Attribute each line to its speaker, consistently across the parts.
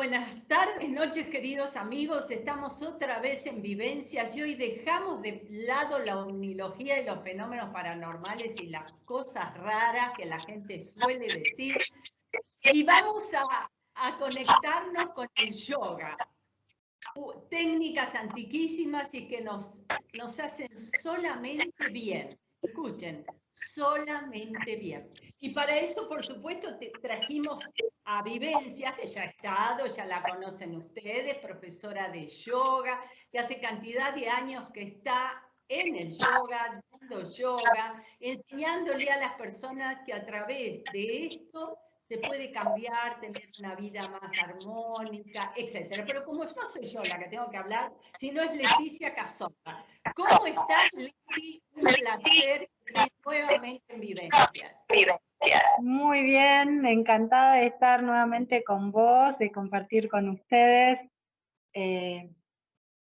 Speaker 1: buenas tardes, noches, queridos amigos. Estamos otra vez en Vivencias y hoy dejamos de lado la omnilogía y los fenómenos paranormales y las cosas raras que la gente suele decir y vamos a conectarnos con el yoga. Técnicas antiquísimas y que nos hacen solamente bien. Escuchen, solamente bien. Y para eso, por supuesto, trajimos a Vivencia, que ya ha estado, ya la conocen ustedes, profesora de yoga, que hace cantidad de años que está en el yoga, dando yoga, enseñándole a las personas que a través de esto se puede cambiar, tener una vida más armónica, etc. Pero como no soy yo la que tengo que hablar, sino es Leticia Cazorla. ¿Cómo estás, Leti? Un placer estar nuevamente en Vivencias.
Speaker 2: Muy bien, encantada de estar nuevamente con vos, de compartir con ustedes.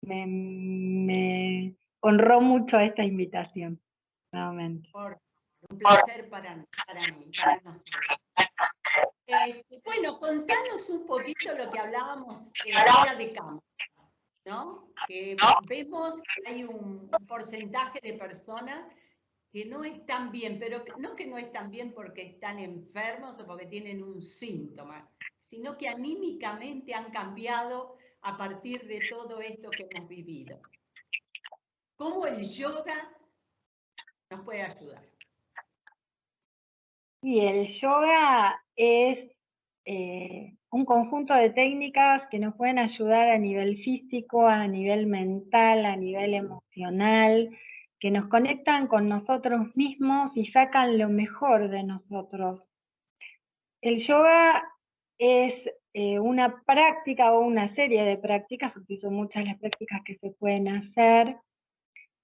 Speaker 2: Me honró mucho esta invitación, nuevamente.
Speaker 1: Un placer para mí, para nosotros. Bueno, contanos un poquito lo que hablábamos fuera de campo, ¿no? Que vemos que hay un porcentaje de personas que no están bien, pero no que no están bien porque están enfermos o porque tienen un síntoma, sino que anímicamente han cambiado a partir de todo esto que hemos vivido. ¿Cómo el yoga nos puede ayudar?
Speaker 2: Y el yoga es un conjunto de técnicas que nos pueden ayudar a nivel físico, a nivel mental, a nivel emocional, que nos conectan con nosotros mismos y sacan lo mejor de nosotros. El yoga es una práctica o una serie de prácticas, porque son muchas las prácticas que se pueden hacer,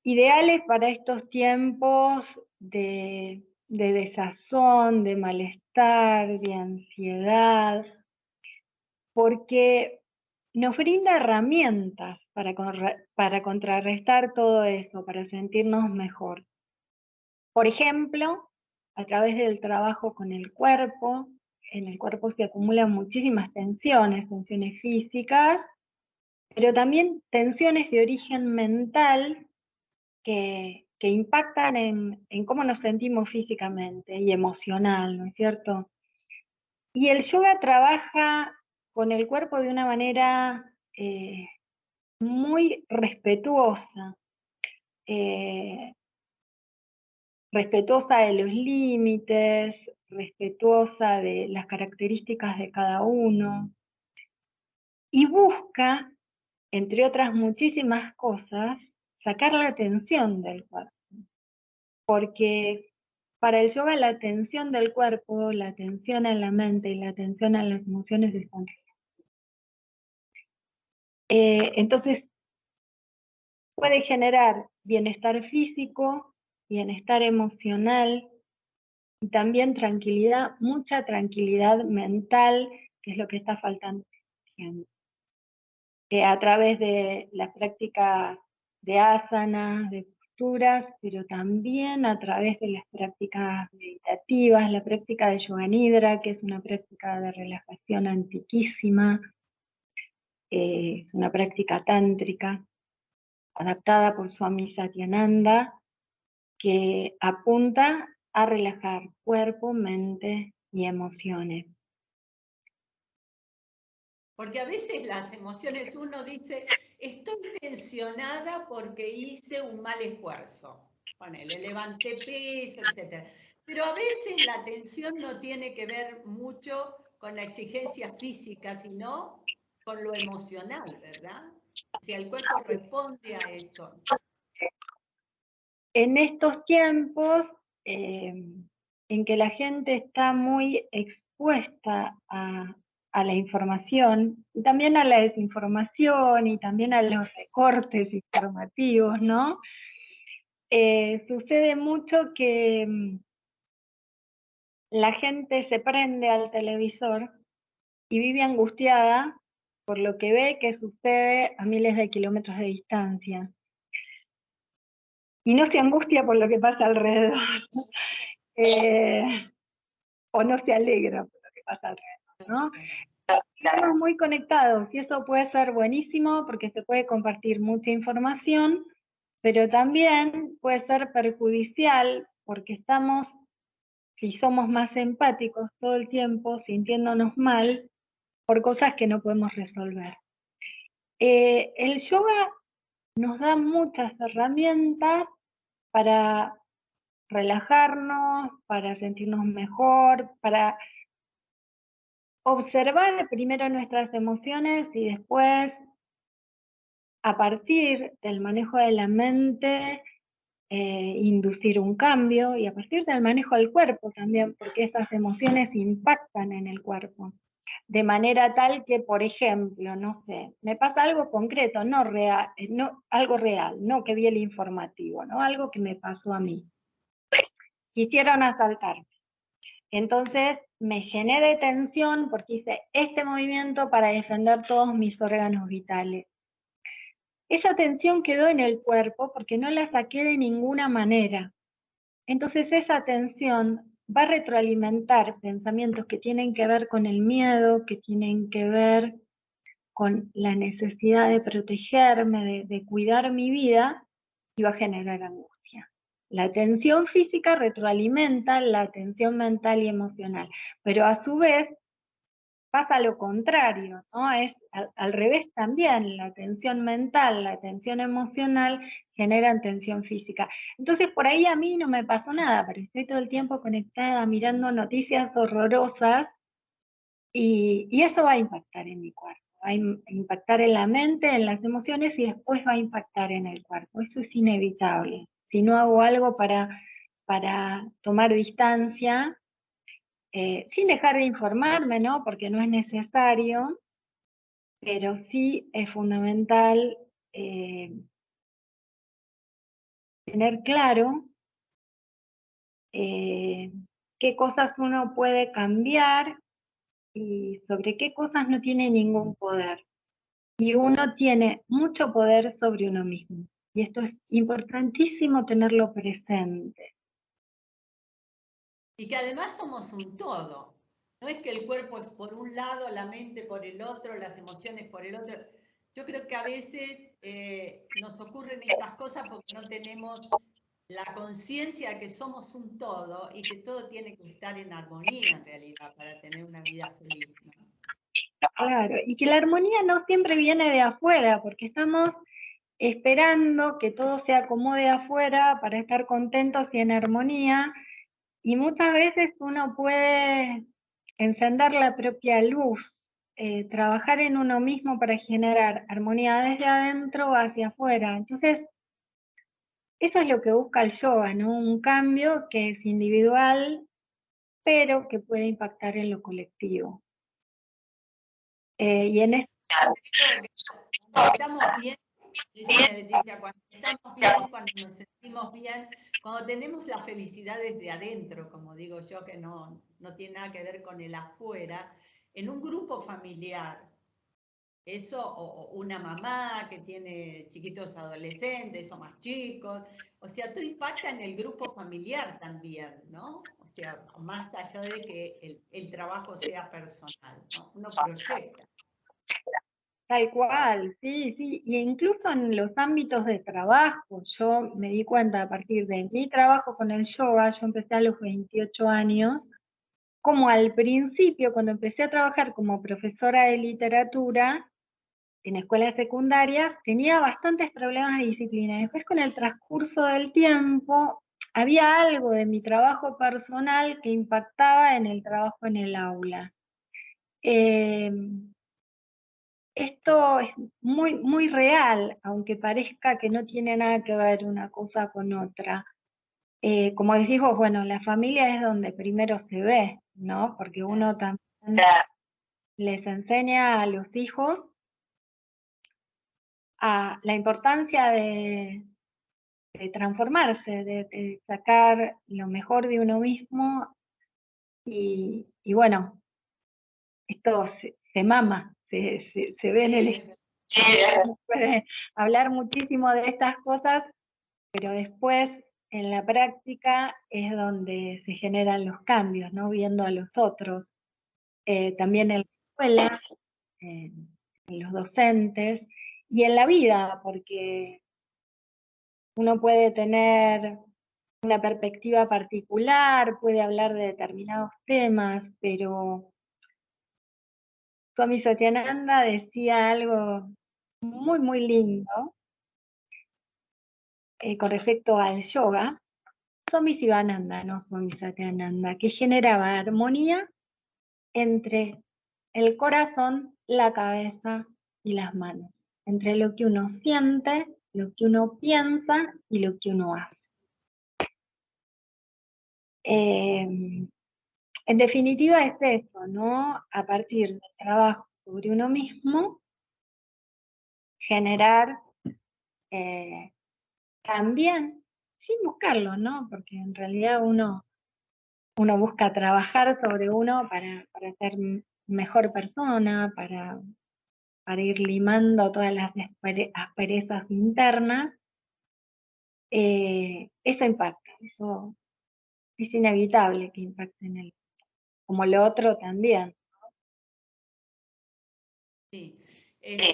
Speaker 2: ideales para estos tiempos de desazón, de malestar, de ansiedad, porque nos brinda herramientas para contrarrestar todo eso, para sentirnos mejor. Por ejemplo, a través del trabajo con el cuerpo, en el cuerpo se acumulan muchísimas tensiones físicas, pero también tensiones de origen mental que impactan en cómo nos sentimos físicamente y emocional, ¿no es cierto? Y el yoga trabaja con el cuerpo de una manera muy respetuosa, respetuosa de los límites, respetuosa de las características de cada uno, y busca, entre otras muchísimas cosas, sacar la tensión del cuerpo. Porque para el yoga la atención del cuerpo, la atención a la mente y la atención a las emociones están entonces puede generar bienestar físico, bienestar emocional y también tranquilidad, mucha tranquilidad mental, que es lo que está faltando. A través de las prácticas de asanas, de posturas, pero también a través de las prácticas meditativas, la práctica de Yoga Nidra, que es una práctica de relajación antiquísima, es una práctica tántrica, adaptada por Swami Satyananda, que apunta a relajar cuerpo, mente y emociones.
Speaker 1: Porque a veces las emociones, uno dice, estoy tensionada porque hice un mal esfuerzo. Ponele, levanté peso, etc. Pero a veces la tensión no tiene que ver mucho con la exigencia física, sino con lo emocional, ¿verdad? Si el cuerpo responde a eso.
Speaker 2: En estos tiempos en que la gente está muy expuesta a la información, y también a la desinformación, y también a los recortes informativos, ¿no? Sucede mucho que la gente se prende al televisor y vive angustiada por lo que ve que sucede a miles de kilómetros de distancia. Y no se angustia por lo que pasa alrededor. O no se alegra por lo que pasa alrededor, ¿no? estamos muy conectados y eso puede ser buenísimo porque se puede compartir mucha información, pero también puede ser perjudicial porque estamos, si somos más empáticos todo el tiempo, sintiéndonos mal por cosas que no podemos resolver. El yoga nos da muchas herramientas para relajarnos, para sentirnos mejor, para observar primero nuestras emociones y después, a partir del manejo de la mente, inducir un cambio, y a partir del manejo del cuerpo también, porque esas emociones impactan en el cuerpo. De manera tal que, por ejemplo, no sé, me pasa algo concreto, no real, no, algo real, no que vi el informativo, ¿no? Algo que me pasó a mí. Quisieron asaltarme. Entonces me llené de tensión porque hice este movimiento para defender todos mis órganos vitales. Esa tensión quedó en el cuerpo porque no la saqué de ninguna manera. Entonces esa tensión va a retroalimentar pensamientos que tienen que ver con el miedo, que tienen que ver con la necesidad de protegerme, de cuidar mi vida, y va a generar angustia. La tensión física retroalimenta la tensión mental y emocional, pero a su vez pasa lo contrario, ¿no? Es al revés también, la tensión mental, la tensión emocional generan tensión física. Entonces por ahí a mí no me pasó nada, pero estoy todo el tiempo conectada mirando noticias horrorosas y eso va a impactar en mi cuerpo, va a impactar en la mente, en las emociones y después va a impactar en el cuerpo. Eso es inevitable. Si no hago algo para tomar distancia, sin dejar de informarme, ¿no? Porque no es necesario, pero sí es fundamental tener claro qué cosas uno puede cambiar y sobre qué cosas no tiene ningún poder. Y uno tiene mucho poder sobre uno mismo. Y esto es importantísimo tenerlo presente.
Speaker 1: Y que además somos un todo. No es que el cuerpo es por un lado, la mente por el otro, las emociones por el otro. Yo creo que a veces nos ocurren estas cosas porque no tenemos la conciencia de que somos un todo y que todo tiene que estar en armonía en realidad para tener una vida feliz, ¿no?
Speaker 2: Claro, y que la armonía no siempre viene de afuera, porque estamos esperando que todo se acomode afuera para estar contentos y en armonía, y muchas veces uno puede encender la propia luz, trabajar en uno mismo para generar armonía desde adentro hacia afuera. Entonces, eso es lo que busca el yoga, ¿no? Un cambio que es individual, pero que puede impactar en lo colectivo. Y en esto...
Speaker 1: Cuando estamos bien, dice Leticia, cuando estamos bien, cuando nos sentimos bien, cuando tenemos la felicidad desde adentro, como digo yo, que no tiene nada que ver con el afuera, en un grupo familiar, eso, o una mamá que tiene chiquitos adolescentes o más chicos, o sea, todo impacta en el grupo familiar también, ¿no? O sea, más allá de que el trabajo sea personal, ¿no? Uno proyecta.
Speaker 2: Tal cual, sí, sí, y incluso en los ámbitos de trabajo, yo me di cuenta a partir de mi trabajo con el yoga, yo empecé a los 28 años, como al principio, cuando empecé a trabajar como profesora de literatura en escuelas secundarias, tenía bastantes problemas de disciplina. Después, con el transcurso del tiempo, había algo de mi trabajo personal que impactaba en el trabajo en el aula. Esto es muy, muy real, aunque parezca que no tiene nada que ver una cosa con otra. Como decís vos, bueno, la familia es donde primero se ve, ¿no? Porque uno también les enseña a los hijos a la importancia de transformarse, de sacar lo mejor de uno mismo y bueno, esto se mama, se ve en el... Puede hablar muchísimo de estas cosas, pero después en la práctica es donde se generan los cambios, ¿no? Viendo a los otros. También en la escuela en los docentes y en la vida, porque uno puede tener una perspectiva particular, puede hablar de determinados temas, pero Swami Satyananda decía algo muy, muy lindo con respecto al yoga. Swami Sivananda, no Swami Satyananda, que generaba armonía entre el corazón, la cabeza y las manos, entre lo que uno siente, lo que uno piensa y lo que uno hace. En definitiva es eso, ¿no? A partir del trabajo sobre uno mismo, generar también, sin buscarlo, ¿no? Porque en realidad uno busca trabajar sobre uno para ser mejor persona, para ir limando todas las asperezas internas. Eso impacta, eso es inevitable que impacte en él, como lo otro también.
Speaker 1: Sí.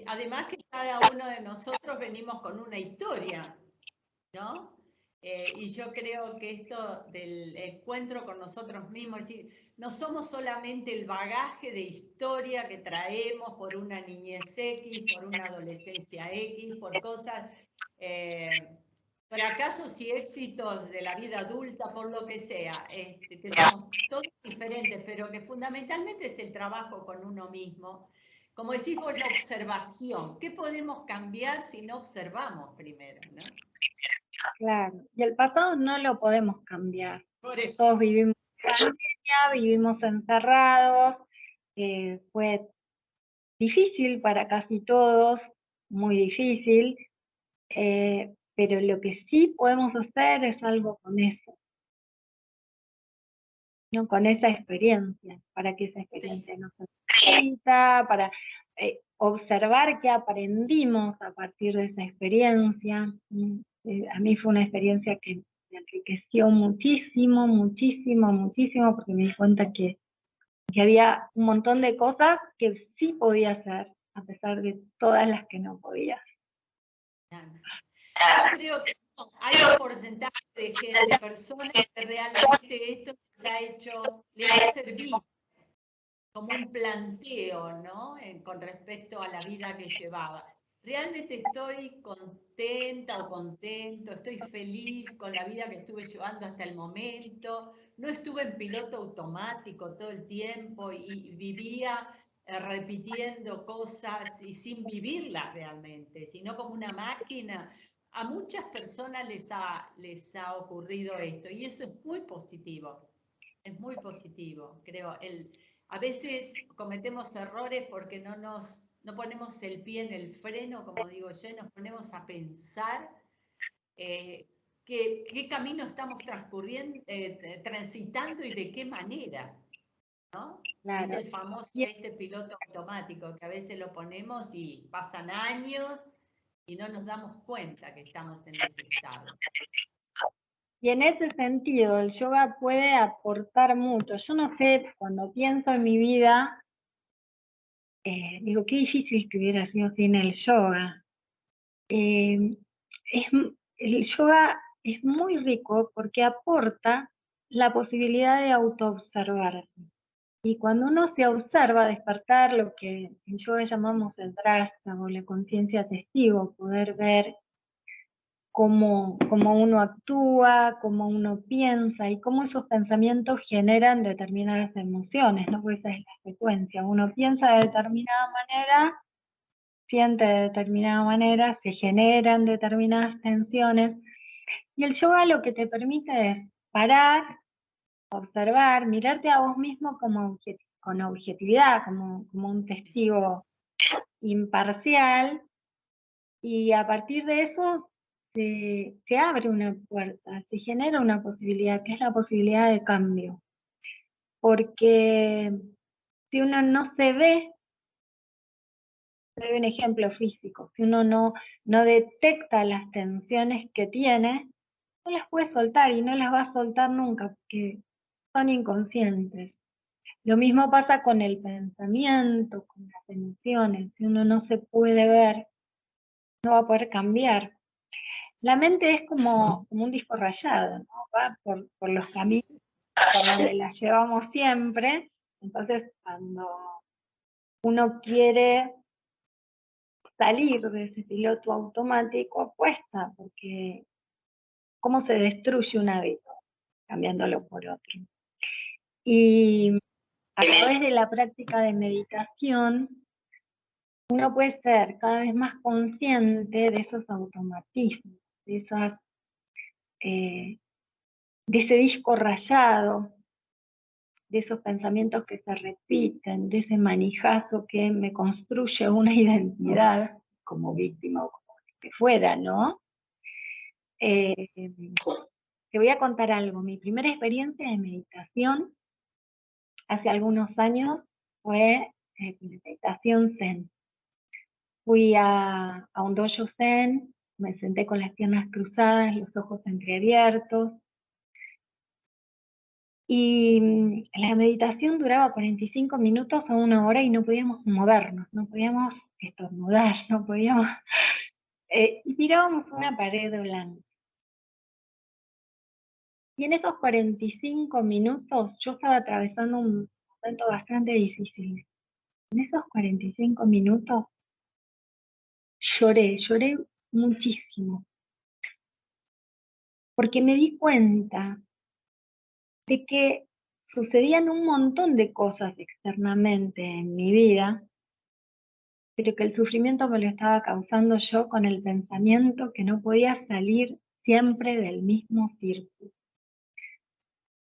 Speaker 1: Además que cada uno de nosotros venimos con una historia, ¿no? Y yo creo que esto del encuentro con nosotros mismos, es decir, no somos solamente el bagaje de historia que traemos por una niñez X, por una adolescencia X, por cosas, fracasos y éxitos de la vida adulta, por lo que sea, que somos todos diferentes, pero que fundamentalmente es el trabajo con uno mismo. Como decís vos, la observación. ¿Qué podemos cambiar si no observamos primero, ¿no?
Speaker 2: Claro, y el pasado no lo podemos cambiar.
Speaker 1: Por eso.
Speaker 2: Todos vivimos en pandemia, vivimos encerrados, fue difícil para casi todos, muy difícil, pero lo que sí podemos hacer es algo con eso, ¿no? Con esa experiencia, para que esa experiencia
Speaker 1: Sí.
Speaker 2: no se repita, para observar qué aprendimos a partir de esa experiencia. A mí fue una experiencia que me enriqueció muchísimo, muchísimo, muchísimo, porque me di cuenta que había un montón de cosas que sí podía hacer, a pesar de todas las que no podía.
Speaker 1: Yo creo que hay un porcentaje de gente, de personas que realmente esto les ha servido como un planteo, ¿no? Con respecto a la vida que llevaba. Realmente estoy contenta o contento, estoy feliz con la vida que estuve llevando hasta el momento, no estuve en piloto automático todo el tiempo y vivía repitiendo cosas y sin vivirlas realmente, sino como una máquina. A muchas personas les ha ocurrido esto y eso es muy positivo, creo. A veces cometemos errores porque no ponemos el pie en el freno, como digo yo, y nos ponemos a pensar qué camino estamos transitando y de qué manera, ¿no?
Speaker 2: Claro.
Speaker 1: Es el famoso piloto automático, que a veces lo ponemos y pasan años y no nos damos cuenta que estamos en ese estado.
Speaker 2: Y en ese sentido, el yoga puede aportar mucho. Yo no sé, cuando pienso en mi vida, digo, qué difícil que hubiera sido sin el yoga. El yoga es muy rico porque aporta la posibilidad de autoobservarse. Y cuando uno se observa, despertar lo que en yoga llamamos el drashta o la conciencia testigo, poder ver cómo uno actúa, cómo uno piensa y cómo esos pensamientos generan determinadas emociones, ¿no? Porque esa es la secuencia. Uno piensa de determinada manera, siente de determinada manera, se generan determinadas tensiones. Y el yoga lo que te permite es parar, observar, mirarte a vos mismo con objetividad, como un testigo imparcial, y a partir de eso se abre una puerta, se genera una posibilidad, que es la posibilidad de cambio. Porque si uno no se ve, te doy un ejemplo físico, si uno no detecta las tensiones que tiene, no las puede soltar y no las va a soltar nunca, porque son inconscientes. Lo mismo pasa con el pensamiento, con las emociones. Si uno no se puede ver, no va a poder cambiar. La mente es como un disco rayado, ¿no? Va por los caminos por donde la llevamos siempre. Entonces, cuando uno quiere salir de ese piloto automático, cuesta, porque ¿cómo se destruye un hábito? Cambiándolo por otro. Y a través de la práctica de meditación, uno puede ser cada vez más consciente de esos automatismos, de esas, de ese disco rayado, de esos pensamientos que se repiten, de ese manijazo que me construye una identidad como víctima o como que fuera, ¿no? Te voy a contar algo. Mi primera experiencia de meditación hace algunos años fue meditación zen. Fui a un dojo zen, me senté con las piernas cruzadas, los ojos entreabiertos, y la meditación duraba 45 minutos a 1 hora y no podíamos movernos, no podíamos estornudar, no podíamos... y mirábamos una pared blanca. Y en esos 45 minutos yo estaba atravesando un momento bastante difícil. En esos 45 minutos lloré muchísimo, porque me di cuenta de que sucedían un montón de cosas externamente en mi vida, pero que el sufrimiento me lo estaba causando yo con el pensamiento que no podía salir siempre del mismo círculo.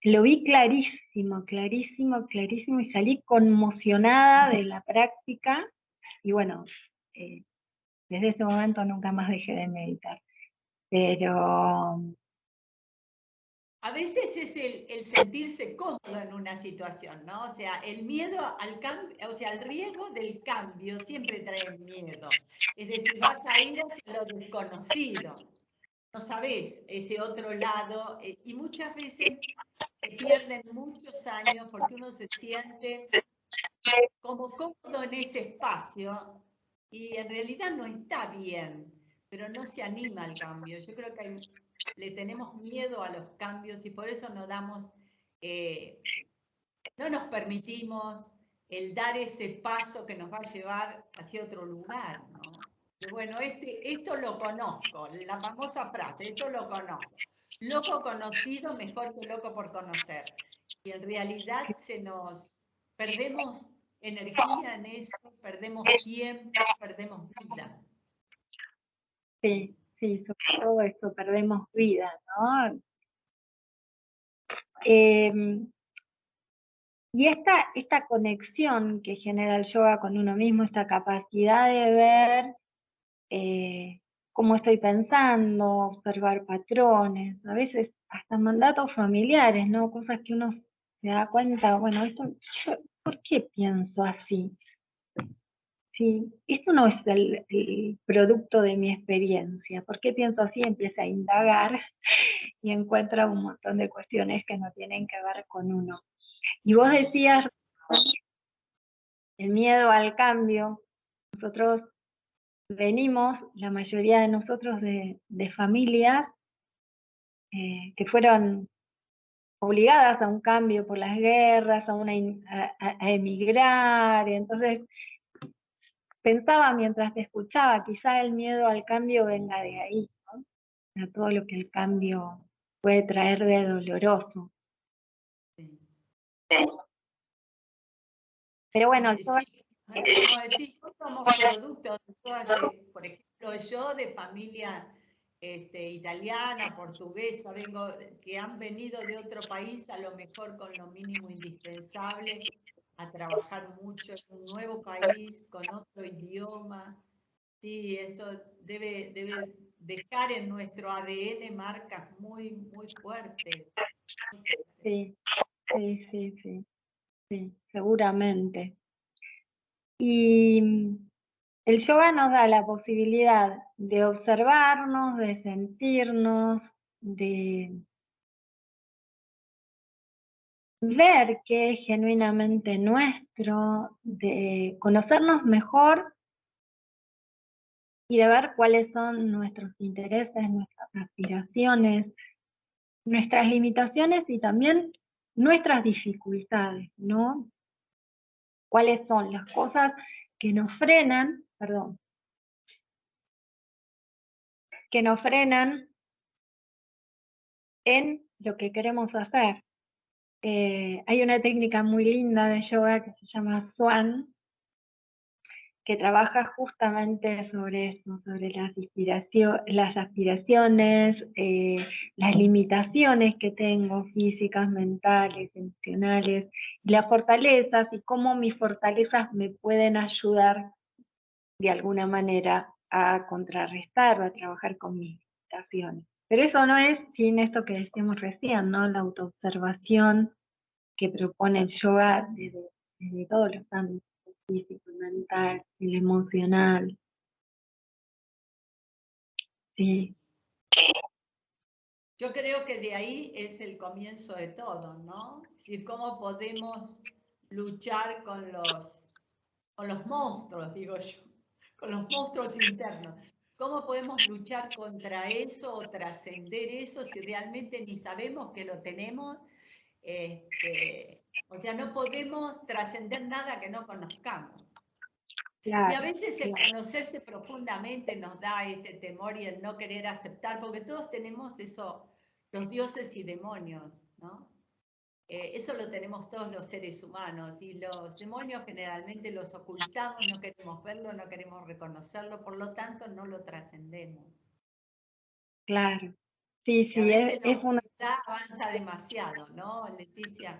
Speaker 2: Lo vi clarísimo, clarísimo, clarísimo, y salí conmocionada de la práctica, y bueno, desde ese momento nunca más dejé de meditar. Pero
Speaker 1: A veces es el sentirse cómodo en una situación, ¿no? O sea, el miedo al cambio, o sea, el riesgo del cambio siempre trae miedo. Es decir, vas a ir hacia lo desconocido. No sabes ese otro lado, y muchas veces se pierden muchos años porque uno se siente como cómodo en ese espacio y en realidad no está bien, pero no se anima al cambio. Yo creo que le tenemos miedo a los cambios y por eso no damos, no nos permitimos el dar ese paso que nos va a llevar hacia otro lugar, ¿no? Y bueno, esto lo conozco, la famosa frase, esto lo conozco. Loco conocido, mejor que loco por conocer. Y en realidad perdemos energía en eso, perdemos tiempo, perdemos vida.
Speaker 2: sí, sobre todo eso, perdemos vida, ¿no? Y esta conexión que genera el yoga con uno mismo, esta capacidad de ver cómo estoy pensando, observar patrones, a veces hasta mandatos familiares, ¿no? Cosas que uno se da cuenta, bueno, ¿por qué pienso así? Sí, esto no es el producto de mi experiencia. ¿Por qué pienso así? Empieza a indagar y encuentra un montón de cuestiones que no tienen que ver con uno. Y vos decías, el miedo al cambio. Nosotros venimos, la mayoría de nosotros, de familias que fueron obligadas a un cambio por las guerras, a emigrar, y entonces pensaba mientras te escuchaba, quizá el miedo al cambio venga de ahí, ¿no? A todo lo que el cambio puede traer de doloroso.
Speaker 1: Sí.
Speaker 2: Pero bueno,
Speaker 1: Sí, como decís, somos productos de todas, por ejemplo, yo de familia italiana, portuguesa, que han venido de otro país a lo mejor con lo mínimo indispensable a trabajar mucho en un nuevo país, con otro idioma. Sí, eso debe dejar en nuestro ADN marcas muy, muy fuertes.
Speaker 2: sí, seguramente. Y el yoga nos da la posibilidad de observarnos, de sentirnos, de ver qué es genuinamente nuestro, de conocernos mejor y de ver cuáles son nuestros intereses, nuestras aspiraciones, nuestras limitaciones y también nuestras dificultades, ¿no? ¿Cuáles son las cosas que nos frenan, perdón, que nos frenan en lo que queremos hacer? Hay una técnica muy linda de yoga que se llama Swan, que trabaja justamente sobre eso, sobre las aspiraciones, las limitaciones que tengo, físicas, mentales, emocionales, y las fortalezas, y cómo mis fortalezas me pueden ayudar de alguna manera a contrarrestar o a trabajar con mis limitaciones. Pero eso no es sin esto que decíamos recién, ¿no? La autoobservación que propone el yoga desde todos los ámbitos, el físico, el mental, el emocional. Sí,
Speaker 1: Yo creo que de ahí es el comienzo de todo, ¿no? Es decir, cómo podemos luchar con los monstruos, digo yo, con los monstruos internos. ¿Cómo podemos luchar contra eso o trascender eso si realmente ni sabemos que lo tenemos? O sea, no podemos trascender nada que no conozcamos. Y a
Speaker 2: claro,
Speaker 1: veces el
Speaker 2: claro,
Speaker 1: conocerse profundamente nos da este temor y el no querer aceptar, porque todos tenemos eso, los dioses y demonios, ¿no? Eso lo tenemos todos los seres humanos y los demonios generalmente los ocultamos, no queremos verlo, no queremos reconocerlo, por lo tanto no lo trascendemos.
Speaker 2: claro. Sí,
Speaker 1: Y a
Speaker 2: sí,
Speaker 1: veces la
Speaker 2: es una
Speaker 1: humanidad avanza demasiado, ¿no, Leticia?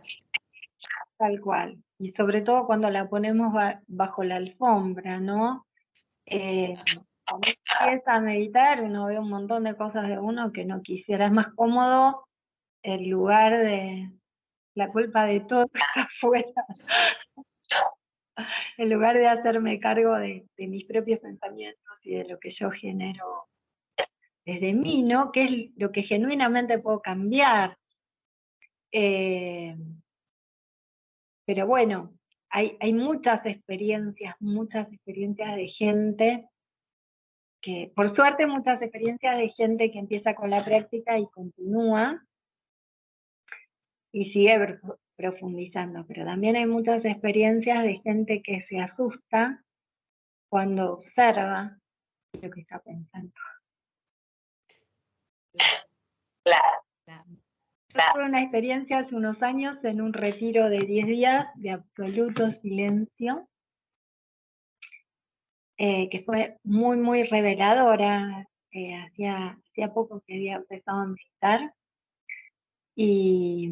Speaker 2: tal cual. Y sobre todo cuando la ponemos bajo la alfombra, ¿no? Cuando empieza a meditar, uno ve un montón de cosas de uno que no quisiera. Es más cómodo el lugar de la culpa de todo está afuera, en lugar de hacerme cargo de mis propios pensamientos y de lo que yo genero desde mí, ¿no? Que es lo que genuinamente puedo cambiar. Eh, pero bueno, hay muchas experiencias de gente que, por suerte, muchas experiencias de gente que empieza con la práctica y continúa y sigue profundizando, pero también hay muchas experiencias de gente que se asusta cuando observa lo que está pensando.
Speaker 1: Claro, claro.
Speaker 2: Yo tuve una experiencia hace unos años en un retiro de 10 días de absoluto silencio, que fue muy, muy reveladora. Hacía poco que había empezado a meditar y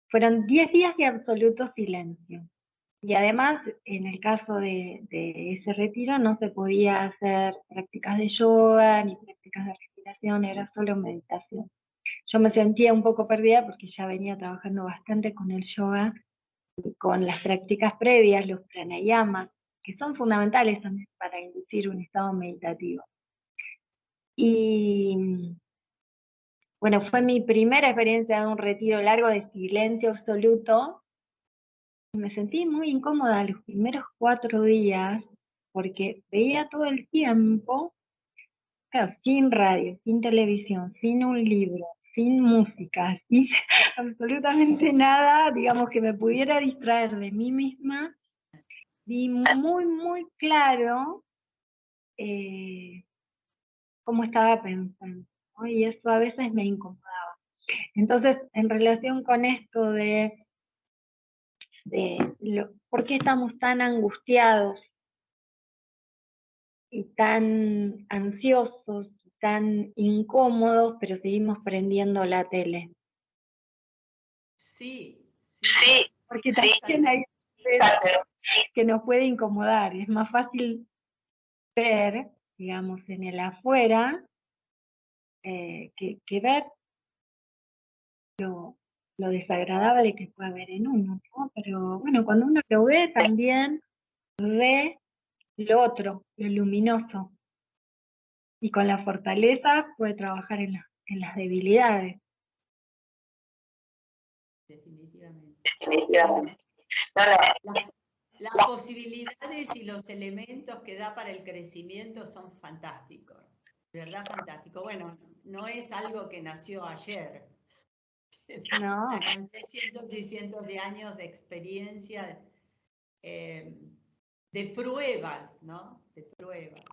Speaker 2: fueron 10 días de absoluto silencio. Y además, en el caso de ese retiro, no se podía hacer prácticas de yoga ni prácticas de respiración, era solo meditación. Yo me sentía un poco perdida porque ya venía trabajando bastante con el yoga y con las prácticas previas, los pranayamas, que son fundamentales también para inducir un estado meditativo. Y bueno, fue mi primera experiencia de un retiro largo de silencio absoluto. Me sentí muy incómoda los primeros 4 días porque veía todo el tiempo, claro, sin radio, sin televisión, sin un libro, sin música, sin absolutamente nada, digamos, que me pudiera distraer de mí misma. Vi muy, muy claro cómo estaba pensando, ¿no? Y eso a veces me incomodaba. Entonces, en relación con esto por qué estamos tan angustiados y tan ansiosos, y tan incómodos, pero seguimos prendiendo la tele.
Speaker 1: Sí,
Speaker 2: Sí, porque
Speaker 1: sí,
Speaker 2: también hay veces que nos puede incomodar. Es más fácil ver, digamos, en el afuera, que ver lo desagradable que puede haber en uno, ¿no? Pero bueno, cuando uno lo ve, también ve lo otro, lo luminoso. Y con las fortalezas puede trabajar en las debilidades.
Speaker 1: definitivamente. Bueno, las posibilidades y los elementos que da para el crecimiento son fantásticos, de verdad fantástico. Bueno, no es algo que nació ayer.
Speaker 2: No.
Speaker 1: Cientos y cientos de años de experiencia, de pruebas, ¿no? De pruebas.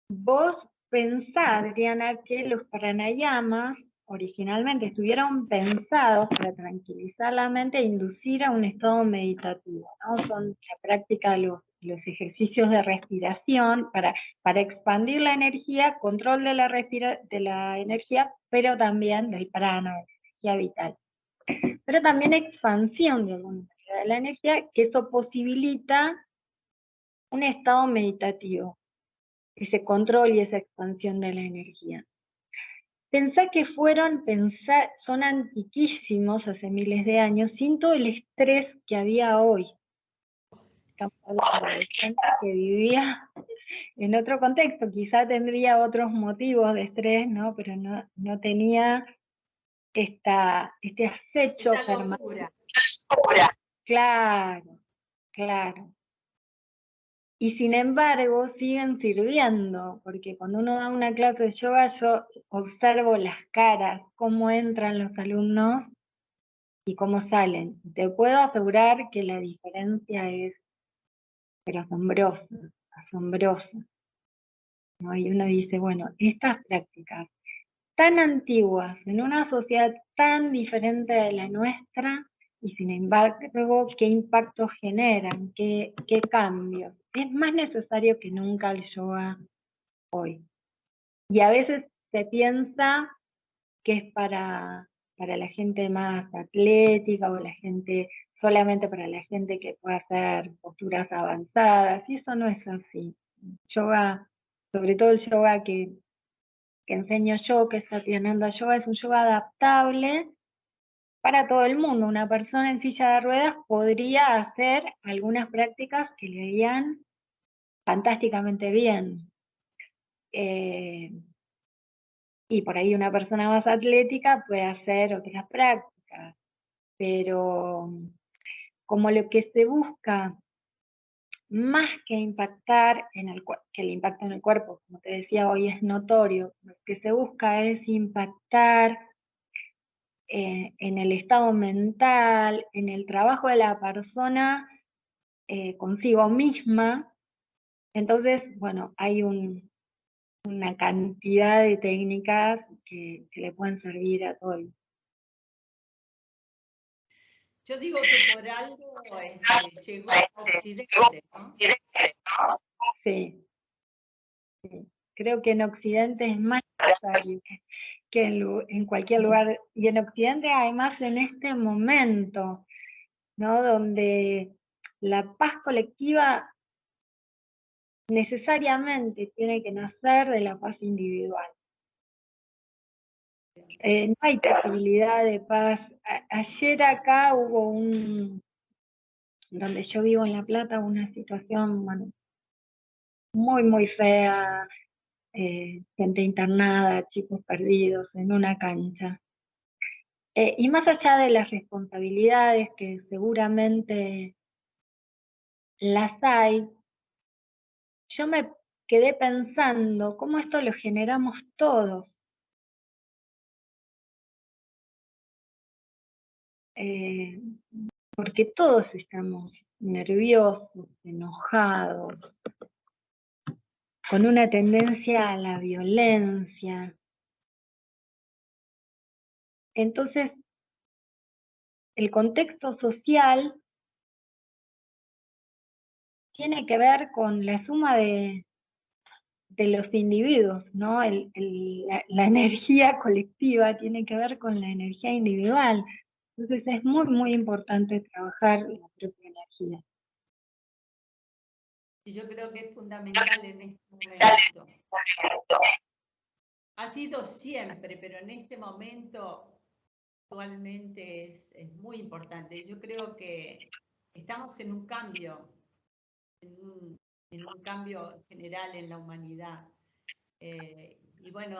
Speaker 2: Vos pensás, Diana, que los pranayamas originalmente estuvieron pensados para tranquilizar la mente e inducir a un estado meditativo, ¿no? Son la práctica de los ejercicios de respiración para expandir la energía, control de la energía, pero también del prana, de la energía vital. Pero también expansión de alguna manera de la energía, que eso posibilita un estado meditativo, ese control y esa expansión de la energía. Pensá que son antiquísimos hace miles de años, sin todo el estrés que había hoy. Estamos hablando de gente que vivía en otro contexto, quizá tendría otros motivos de estrés, ¿no? Pero no tenía este acecho permanente. Claro, claro. Y sin embargo, siguen sirviendo, porque cuando uno da una clase de yoga, yo observo las caras, cómo entran los alumnos y cómo salen. Te puedo asegurar que la diferencia es, pero asombrosa, asombrosa, ¿no? Y uno dice, bueno, estas prácticas tan antiguas, en una sociedad tan diferente de la nuestra, y sin embargo, ¿qué impacto generan? ¿Qué cambios? Es más necesario que nunca el yoga hoy. Y a veces se piensa que es para la gente más atlética o solamente para la gente que puede hacer posturas avanzadas, y eso no es así. Yoga, sobre todo el yoga que enseño yo, que es Satyananda Yoga, es un yoga adaptable para todo el mundo. Una persona en silla de ruedas podría hacer algunas prácticas que le harían fantásticamente bien. Y por ahí una persona más atlética puede hacer otras prácticas. Pero como lo que se busca, más que impactar que el impacto en el cuerpo, como te decía, hoy es notorio, lo que se busca es impactar en el estado mental, en el trabajo de la persona consigo misma. Entonces, bueno, hay una cantidad de técnicas que le pueden servir a todo el mundo.
Speaker 1: Yo digo que por algo llegó a Occidente, ¿no?
Speaker 2: Sí. Creo que en Occidente es más necesario que en cualquier lugar. Y en Occidente, además, en este momento, ¿no? Donde la paz colectiva necesariamente tiene que nacer de la paz individual. No hay posibilidad de paz. Ayer acá hubo donde yo vivo en La Plata, una situación, bueno, muy, muy fea, gente internada, chicos perdidos en una cancha. Y más allá de las responsabilidades, que seguramente las hay, yo me quedé pensando cómo esto lo generamos todos. Porque todos estamos nerviosos, enojados, con una tendencia a la violencia. Entonces, el contexto social tiene que ver con la suma de los individuos, ¿no? La energía colectiva tiene que ver con la energía individual. Entonces es muy, muy importante trabajar la propia energía.
Speaker 1: Y yo creo que es fundamental en este momento. Ha sido siempre, pero en este momento actualmente es muy importante. Yo creo que estamos en un cambio, en un cambio general en la humanidad. Y bueno,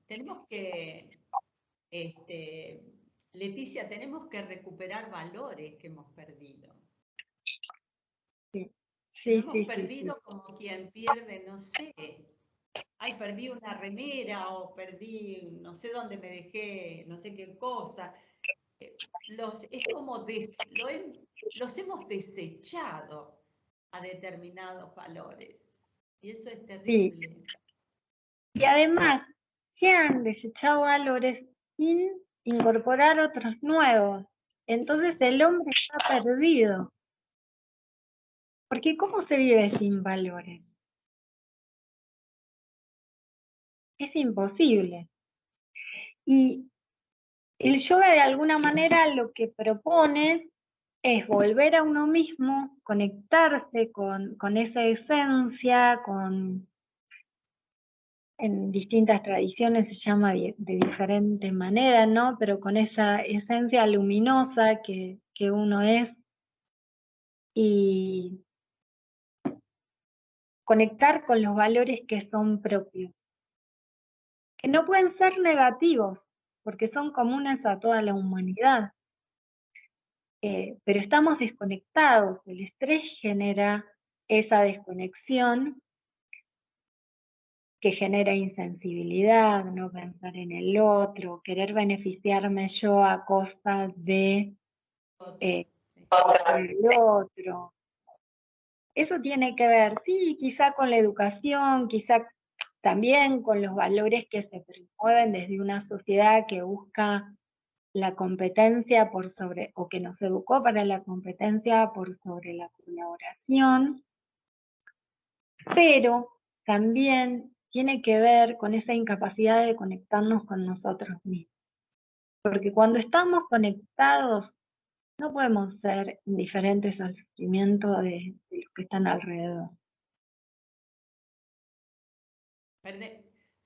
Speaker 1: tenemos que Leticia, tenemos que recuperar valores que hemos perdido.
Speaker 2: Sí,
Speaker 1: Que no
Speaker 2: sí,
Speaker 1: hemos
Speaker 2: sí,
Speaker 1: perdido como quien pierde, no sé, ay, perdí una remera o perdí, no sé dónde me dejé, no sé qué cosa. Es como los hemos desechado a determinados valores. Y eso es
Speaker 2: sí.
Speaker 1: terrible.
Speaker 2: Y además, se han desechado valores sin incorporar otros nuevos. Entonces el hombre está perdido. Porque ¿cómo se vive sin valores? Es imposible. Y el yoga de alguna manera lo que propone es volver a uno mismo, conectarse con esa esencia, en distintas tradiciones se llama de diferentes maneras, ¿no? Pero con esa esencia luminosa que uno es, y conectar con los valores que son propios, que no pueden ser negativos, porque son comunes a toda la humanidad. Pero estamos desconectados, el estrés genera esa desconexión que genera insensibilidad, no pensar en el otro, querer beneficiarme yo a costa de el otro. Eso tiene que ver, sí, quizá con la educación, quizá también con los valores que se promueven desde una sociedad que busca la competencia por sobre, o que nos educó para la competencia por sobre la colaboración, pero también tiene que ver con esa incapacidad de conectarnos con nosotros mismos. Porque cuando estamos conectados, no podemos ser indiferentes al sufrimiento de los que están alrededor.
Speaker 1: Se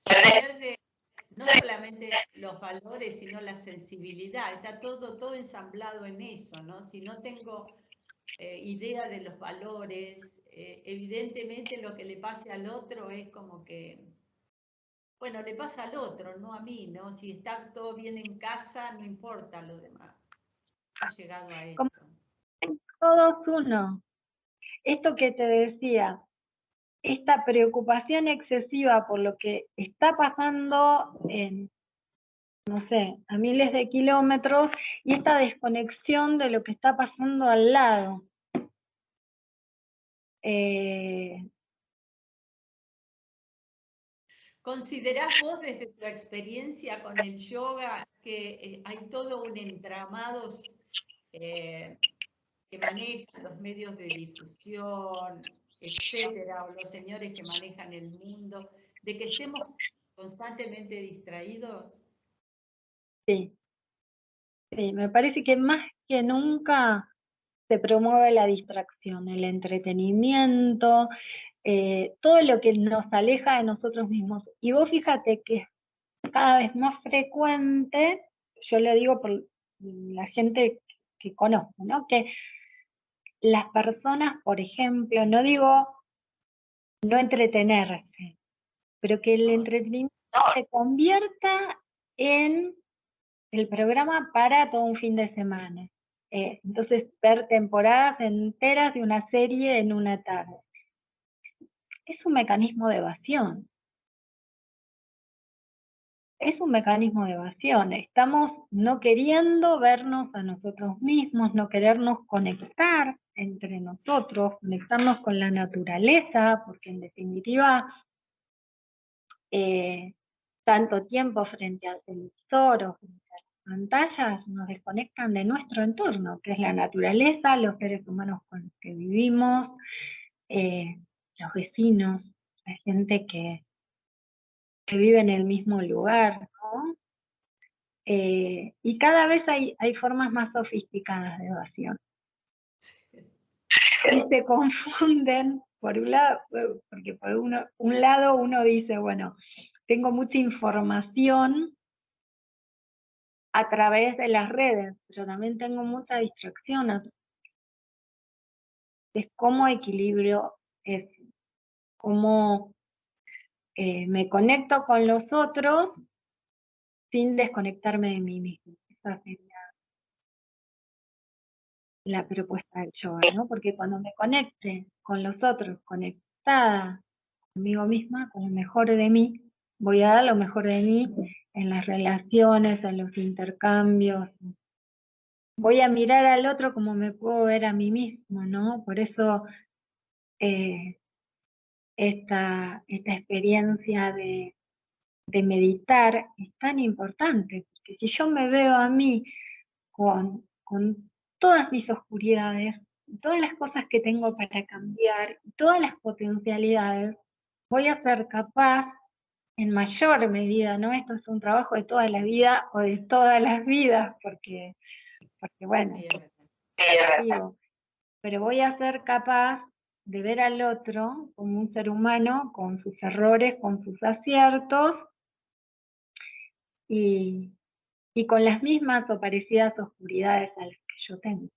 Speaker 1: pierde no solamente los valores, sino la sensibilidad. Está todo ensamblado en eso, ¿no? Si no tengo idea de los valores, evidentemente lo que le pase al otro es como que, bueno, le pasa al otro, no a mí, ¿no? Si está todo bien en casa, no importa lo demás. Hemos llegado a eso.
Speaker 2: Todos uno. Esto que te decía, esta preocupación excesiva por lo que está pasando en, no sé, a miles de kilómetros, y esta desconexión de lo que está pasando al lado.
Speaker 1: ¿Considerás vos desde tu experiencia con el yoga que hay todo un entramado que manejan los medios de difusión, etcétera, o los señores que manejan el mundo, de que estemos constantemente distraídos?
Speaker 2: Sí, sí, me parece que más que nunca se promueve la distracción, el entretenimiento, todo lo que nos aleja de nosotros mismos. Y vos fíjate que es cada vez más frecuente, yo lo digo por la gente que conozco, ¿no? Que las personas, por ejemplo, no digo no entretenerse, pero que el entretenimiento se convierta en el programa para todo un fin de semana. Entonces, ver temporadas enteras de una serie en una tarde. Es un mecanismo de evasión. Es un mecanismo de evasión. Estamos no queriendo vernos a nosotros mismos, no querernos conectar entre nosotros, conectarnos con la naturaleza, porque en definitiva, tanto tiempo frente al televisor o frente a las pantallas nos desconectan de nuestro entorno, que es la naturaleza, los seres humanos con los que vivimos, los vecinos, la gente que vive en el mismo lugar, ¿no? Y cada vez hay formas más sofisticadas de evasión. Y se confunden, por un lado, porque por un lado uno dice, bueno, tengo mucha información a través de las redes, pero también tengo mucha distracción. Es cómo equilibrio es, cómo me conecto con los otros sin desconectarme de mí mismo. Esa sería la propuesta del yoga, ¿no? Porque cuando me conecte con los otros, conectada conmigo misma, con lo mejor de mí, voy a dar lo mejor de mí en las relaciones, en los intercambios. Voy a mirar al otro como me puedo ver a mí mismo, ¿no? Por eso esta experiencia de meditar es tan importante, porque si yo me veo a mí con todas mis oscuridades, todas las cosas que tengo para cambiar, todas las potencialidades, voy a ser capaz en mayor medida, ¿no? Esto es un trabajo de toda la vida o de todas las vidas, porque bueno, digo, pero voy a ser capaz de ver al otro como un ser humano, con sus errores, con sus aciertos, y con las mismas o parecidas oscuridades a las que yo tengo.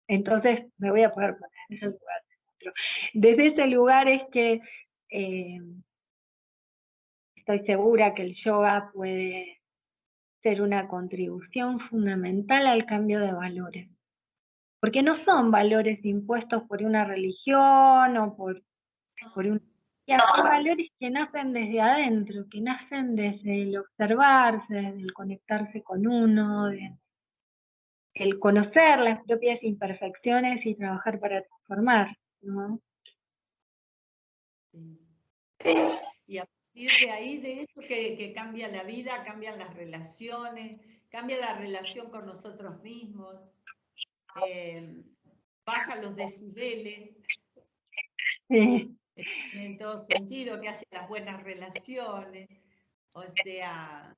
Speaker 2: Entonces me voy a poder poner en ese lugar del otro. Desde ese lugar es que estoy segura que el yoga puede ser una contribución fundamental al cambio de valores. Porque no son valores impuestos por una religión o por un... Son valores que nacen desde adentro, que nacen desde el observarse, desde el conectarse con uno, el conocer las propias imperfecciones y trabajar para transformar, ¿no?
Speaker 1: Sí. Y a partir de ahí, de eso que cambia la vida, cambian las relaciones, cambia la relación con nosotros mismos, baja los decibeles,
Speaker 2: Sí.
Speaker 1: en todo sentido, que hace las buenas relaciones, o sea,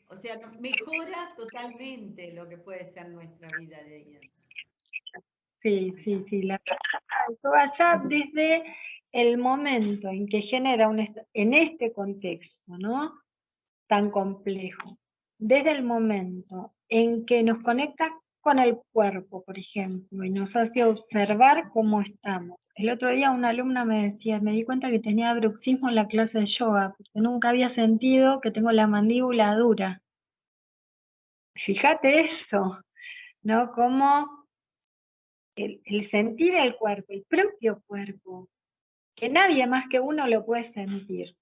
Speaker 1: o sea, mejora totalmente lo que puede ser nuestra vida de ella.
Speaker 2: Sí, sí, sí, la yoga desde el momento en que genera en este contexto, ¿no? Tan complejo, desde el momento en que nos conecta con el cuerpo, por ejemplo, y nos hace observar cómo estamos. El otro día una alumna me decía, me di cuenta que tenía bruxismo en la clase de yoga, porque nunca había sentido que tengo la mandíbula dura. Fíjate eso, ¿no? Como el sentir el cuerpo, el propio cuerpo, que nadie más que uno lo puede sentir.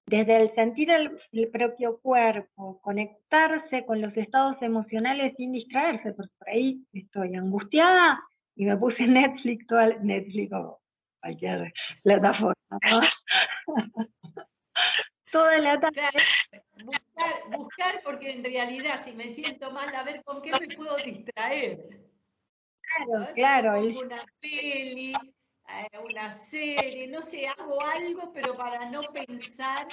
Speaker 2: Desde el sentir el propio cuerpo, conectarse con los estados emocionales sin distraerse, porque por ahí estoy angustiada y me puse Netflix o cualquier plataforma, ¿no? Toda la tarde.
Speaker 1: Claro, buscar, porque en realidad si me siento mal, a ver con qué me puedo distraer.
Speaker 2: Claro,
Speaker 1: ¿no?
Speaker 2: claro.
Speaker 1: Pongo una peli, una serie, no sé, hago algo, pero para no pensar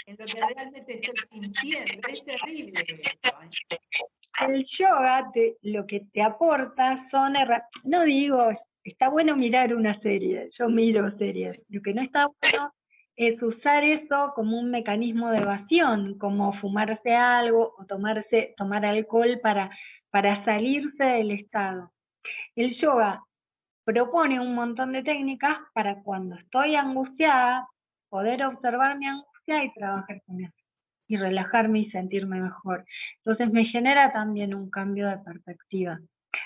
Speaker 1: en lo que realmente estoy sintiendo. Es terrible esto.
Speaker 2: El yoga lo que te aporta son herramientas. No digo, está bueno mirar una serie, yo miro series. Lo que no está bueno es usar eso como un mecanismo de evasión, como fumarse algo o tomar alcohol para salirse del estado. El yoga propone un montón de técnicas para cuando estoy angustiada, poder observar mi angustia y trabajar con eso, y relajarme y sentirme mejor. Entonces me genera también un cambio de perspectiva.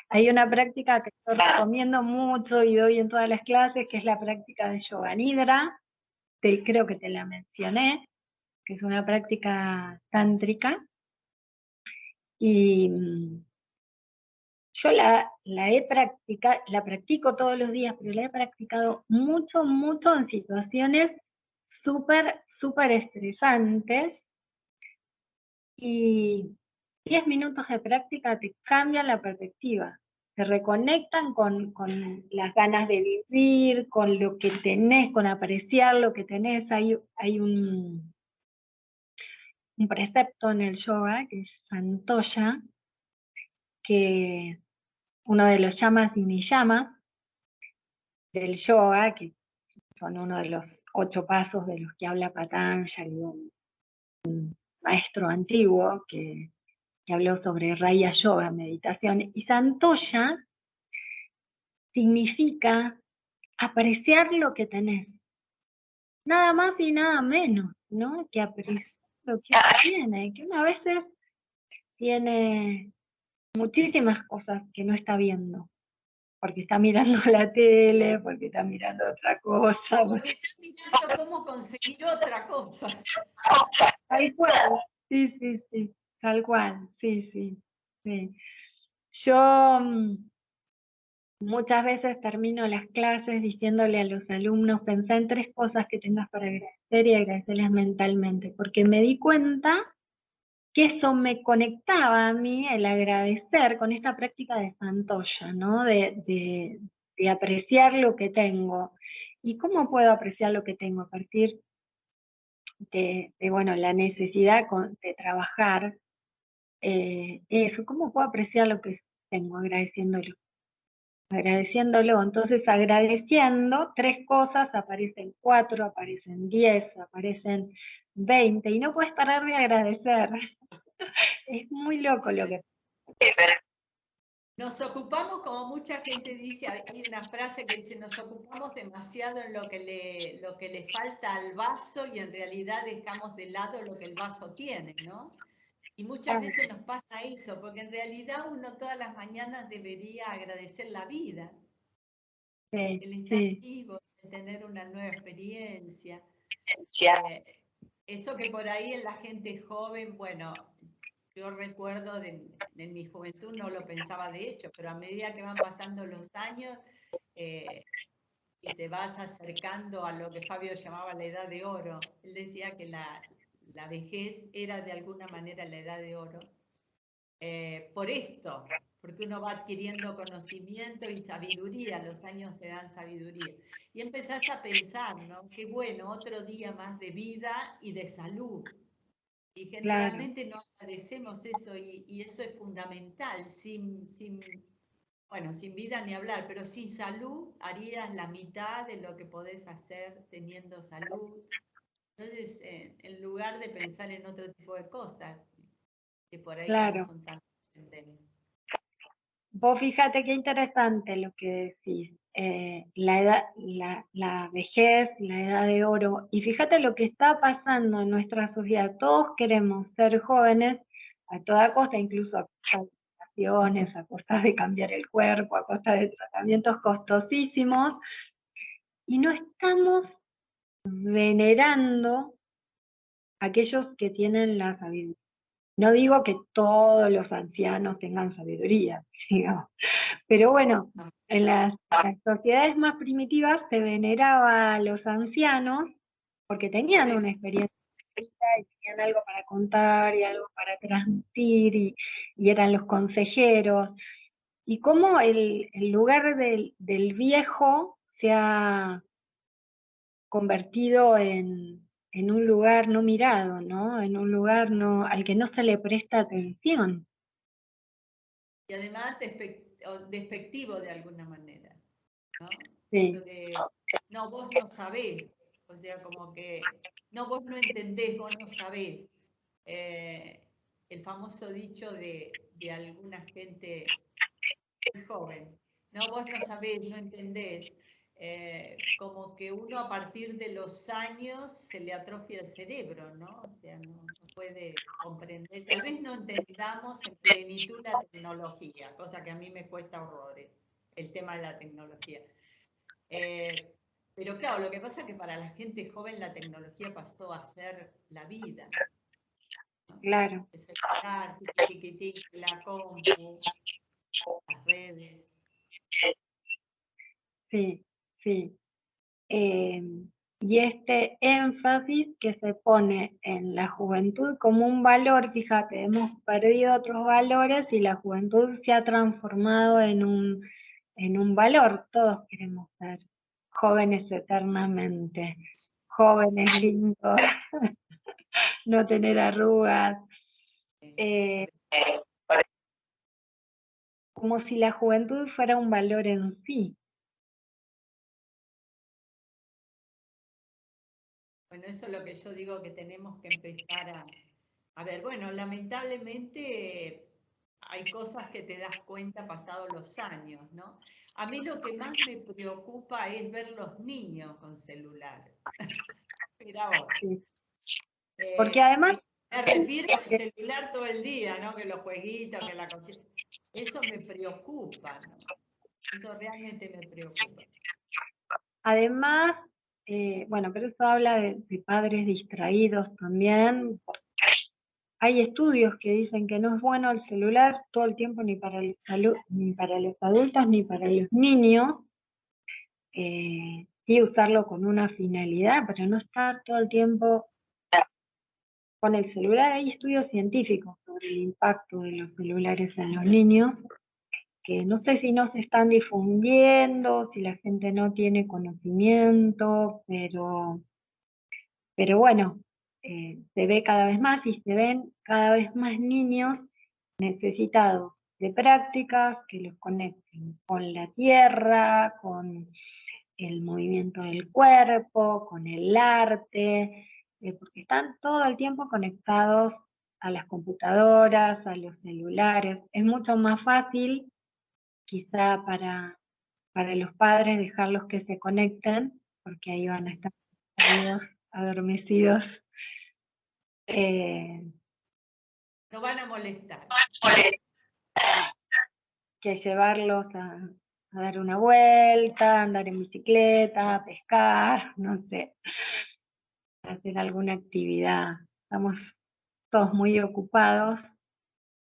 Speaker 2: Hay una práctica que yo recomiendo mucho y doy en todas las clases, que es la práctica de Yoga Nidra, creo que te la mencioné, que es una práctica tántrica, y yo la practico todos los días, pero la he practicado mucho, mucho en situaciones súper estresantes, y 10 minutos de práctica te cambian la perspectiva, te reconectan con las ganas de vivir, con lo que tenés, con apreciar lo que tenés. Hay un precepto en el yoga, que es Santoya, que uno de los yamas y niyamas del yoga, que son uno de los 8 pasos de los que habla Patanjali, un maestro antiguo que habló sobre Raya Yoga, meditación, y Santoya significa apreciar lo que tenés, nada más y nada menos, ¿no? Que apreciar lo que tiene, que uno a veces tiene muchísimas cosas que no está viendo, porque está mirando la tele, porque está mirando otra cosa.
Speaker 1: O porque estás mirando cómo conseguir otra cosa.
Speaker 2: Tal cual, sí, sí, sí, tal cual, sí, sí, sí. Yo muchas veces termino las clases diciéndole a los alumnos, pensá en 3 cosas que tengas para agradecer y agradecerlas mentalmente, porque me di cuenta que eso me conectaba a mí, el agradecer, con esta práctica de Santoya, ¿no? De apreciar lo que tengo. ¿Y cómo puedo apreciar lo que tengo? A partir bueno, la necesidad de trabajar, eso, ¿cómo puedo apreciar lo que tengo? Agradeciéndolo. Agradeciéndolo, entonces agradeciendo 3 cosas, aparecen 4, aparecen 10, aparecen 20, y no puedes parar de agradecer. Es muy loco lo que...
Speaker 1: Nos ocupamos, como mucha gente dice, hay una frase que dice, nos ocupamos demasiado en lo que le falta al vaso y en realidad dejamos de lado lo que el vaso tiene, ¿no? Y muchas veces nos pasa eso, porque en realidad uno todas las mañanas debería agradecer la vida,
Speaker 2: Sí,
Speaker 1: el estar
Speaker 2: sí,
Speaker 1: vivo, el tener una nueva experiencia.
Speaker 2: ya.
Speaker 1: Eso que por ahí en la gente joven, bueno, yo recuerdo en mi juventud no lo pensaba de hecho, pero a medida que van pasando los años y te vas acercando a lo que Fabio llamaba la edad de oro, él decía que la vejez era de alguna manera la edad de oro, por esto, porque uno va adquiriendo conocimiento y sabiduría, los años te dan sabiduría. Y empezás a pensar, ¿no? Qué bueno, otro día más de vida y de salud. Y
Speaker 2: Claro,
Speaker 1: generalmente no agradecemos eso y eso es fundamental. Bueno, sin vida ni hablar, pero sin salud harías la mitad de lo que podés hacer teniendo salud. Entonces, en lugar de pensar en otro tipo de cosas, que por ahí que no
Speaker 2: claro.
Speaker 1: son tan trascendentes.
Speaker 2: Vos fíjate qué interesante lo que decís, la edad, la vejez, la edad de oro, y fíjate lo que está pasando en nuestra sociedad. Todos queremos ser jóvenes a toda costa, incluso a costa de operaciones, a costa de cambiar el cuerpo, a costa de tratamientos costosísimos, y no estamos venerando a aquellos que tienen la sabiduría. No digo que todos los ancianos tengan sabiduría, digamos. Pero bueno, en las sociedades más primitivas se veneraba a los ancianos porque tenían una experiencia de vida y tenían algo para contar y algo para transmitir y eran los consejeros. Y cómo el lugar del viejo se ha convertido en un lugar no mirado, ¿no? En un lugar no, al que no se le presta atención.
Speaker 1: Y además despectivo de alguna manera, ¿no?
Speaker 2: Sí,
Speaker 1: Esto de, no, vos no sabés, o sea, como que, no, vos no entendés, vos no sabés. El famoso dicho de alguna gente muy joven, no, vos no sabés, no entendés. Como que uno a partir de los años se le atrofia el cerebro, ¿no? O sea, no puede comprender, tal vez no entendamos en plenitud la tecnología, cosa que a mí me cuesta horrores, el tema de la tecnología. Eh, pero claro, lo que pasa es que para la gente joven la tecnología pasó a ser la vida, ¿no?
Speaker 2: claro.
Speaker 1: El celular, tiqui, tiqui, la compu, las redes.
Speaker 2: Sí, sí. Y este énfasis que se pone en la juventud como un valor, fíjate, hemos perdido otros valores y la juventud se ha transformado en un valor. Todos queremos ser jóvenes eternamente, jóvenes lindos, no tener arrugas, eh, como si la juventud fuera un valor en sí.
Speaker 1: Bueno, eso es lo que yo digo que tenemos que empezar a ver. Bueno, lamentablemente hay cosas que te das cuenta pasados los años, ¿no? A mí lo que más me preocupa es ver los niños con celular. Mirá vos.
Speaker 2: Sí. Porque además
Speaker 1: ¿Ves? Me refiero al celular todo el día, ¿no? Que los jueguitos, que la cocina. Eso me preocupa, ¿no? Eso realmente me preocupa.
Speaker 2: Además, bueno, pero eso habla de padres distraídos también. Hay estudios que dicen que no es bueno el celular todo el tiempo ni para ni para los adultos ni para los niños. Sí usarlo con una finalidad, pero no estar todo el tiempo con el celular. Hay estudios científicos sobre el impacto de los celulares en los niños, que no sé si no se están difundiendo, si la gente no tiene conocimiento, pero bueno, se ve cada vez más y se ven cada vez más niños necesitados de prácticas que los conecten con la tierra, con el movimiento del cuerpo, con el arte, porque están todo el tiempo conectados a las computadoras, a los celulares. Es mucho más fácil, quizá para los padres, dejarlos que se conecten, porque ahí van a estar adormecidos.
Speaker 1: No van a molestar.
Speaker 2: Que llevarlos a dar una vuelta, andar en bicicleta, pescar, no sé, hacer alguna actividad. Estamos todos muy ocupados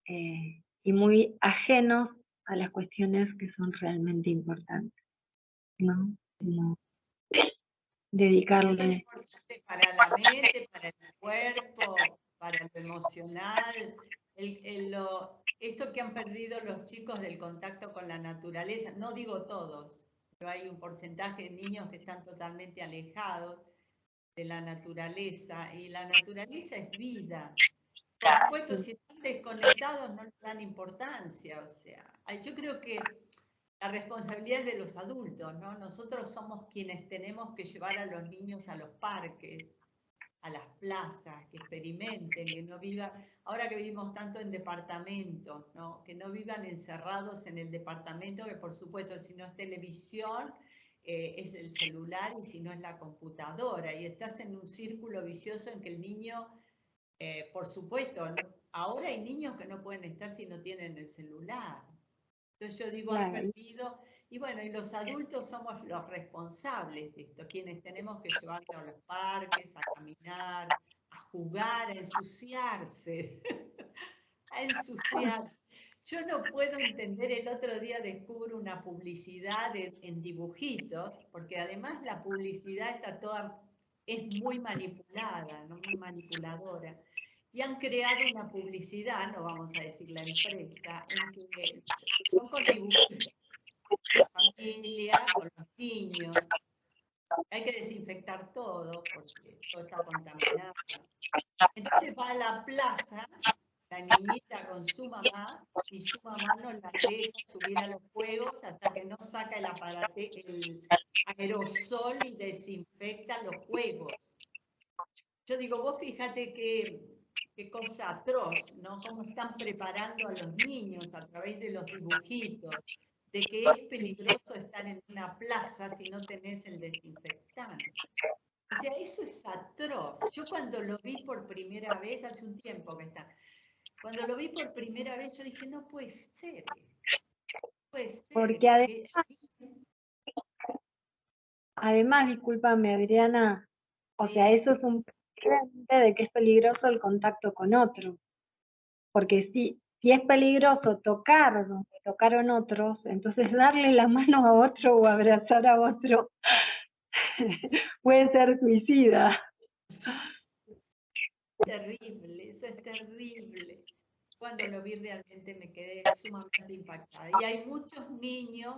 Speaker 2: y muy ajenos a las cuestiones que son realmente importantes, ¿no? Como dedicarle.
Speaker 1: Son importantes para la mente, para el cuerpo, para lo emocional. Esto que han perdido los chicos del contacto con la naturaleza, no digo todos, pero hay un porcentaje de niños que están totalmente alejados de la naturaleza, y la naturaleza es vida. Por supuesto, si están desconectados no le dan importancia, o sea, yo creo que la responsabilidad es de los adultos, ¿no? Nosotros somos quienes tenemos que llevar a los niños a los parques, a las plazas, que experimenten, que no vivan, ahora que vivimos tanto en departamentos, ¿no? Que no vivan encerrados en el departamento, que por supuesto si no es televisión, es el celular, y si no es la computadora, y estás en un círculo vicioso en que el niño, por supuesto, ¿no? Ahora hay niños que no pueden estar si no tienen el celular. Entonces yo digo, han perdido, y bueno, y los adultos somos los responsables de esto, quienes tenemos que llevarlos a los parques, a caminar, a jugar, a ensuciarse, a ensuciarse. Yo no puedo entender, el otro día descubro una publicidad en dibujitos, porque además la publicidad está toda, es muy manipulada, ¿no? Muy manipuladora. Y han creado una publicidad, no vamos a decir la empresa, en que son con dibujitos, la familia, con los niños. Hay que desinfectar todo porque todo está contaminado. Entonces va a la plaza la niñita con su mamá, y su mamá no la deja subir a los juegos hasta que no saca el aerosol y desinfecta los juegos. Yo digo, vos fíjate qué cosa atroz, ¿no? Cómo están preparando a los niños a través de los dibujitos, de que es peligroso estar en una plaza si no tenés el desinfectante. O sea, eso es atroz. Yo cuando lo vi por primera vez, hace un tiempo que está, cuando lo vi por primera vez, yo dije, no puede ser. Puede ser.
Speaker 2: Porque además, discúlpame, Adriana, o sea, eso es un precedente de que es peligroso el contacto con otros. Porque si es peligroso tocar donde tocaron otros, entonces darle la mano a otro o abrazar a otro puede ser suicida.
Speaker 1: Terrible, eso es terrible. Cuando lo vi realmente me quedé sumamente impactada. Y hay muchos niños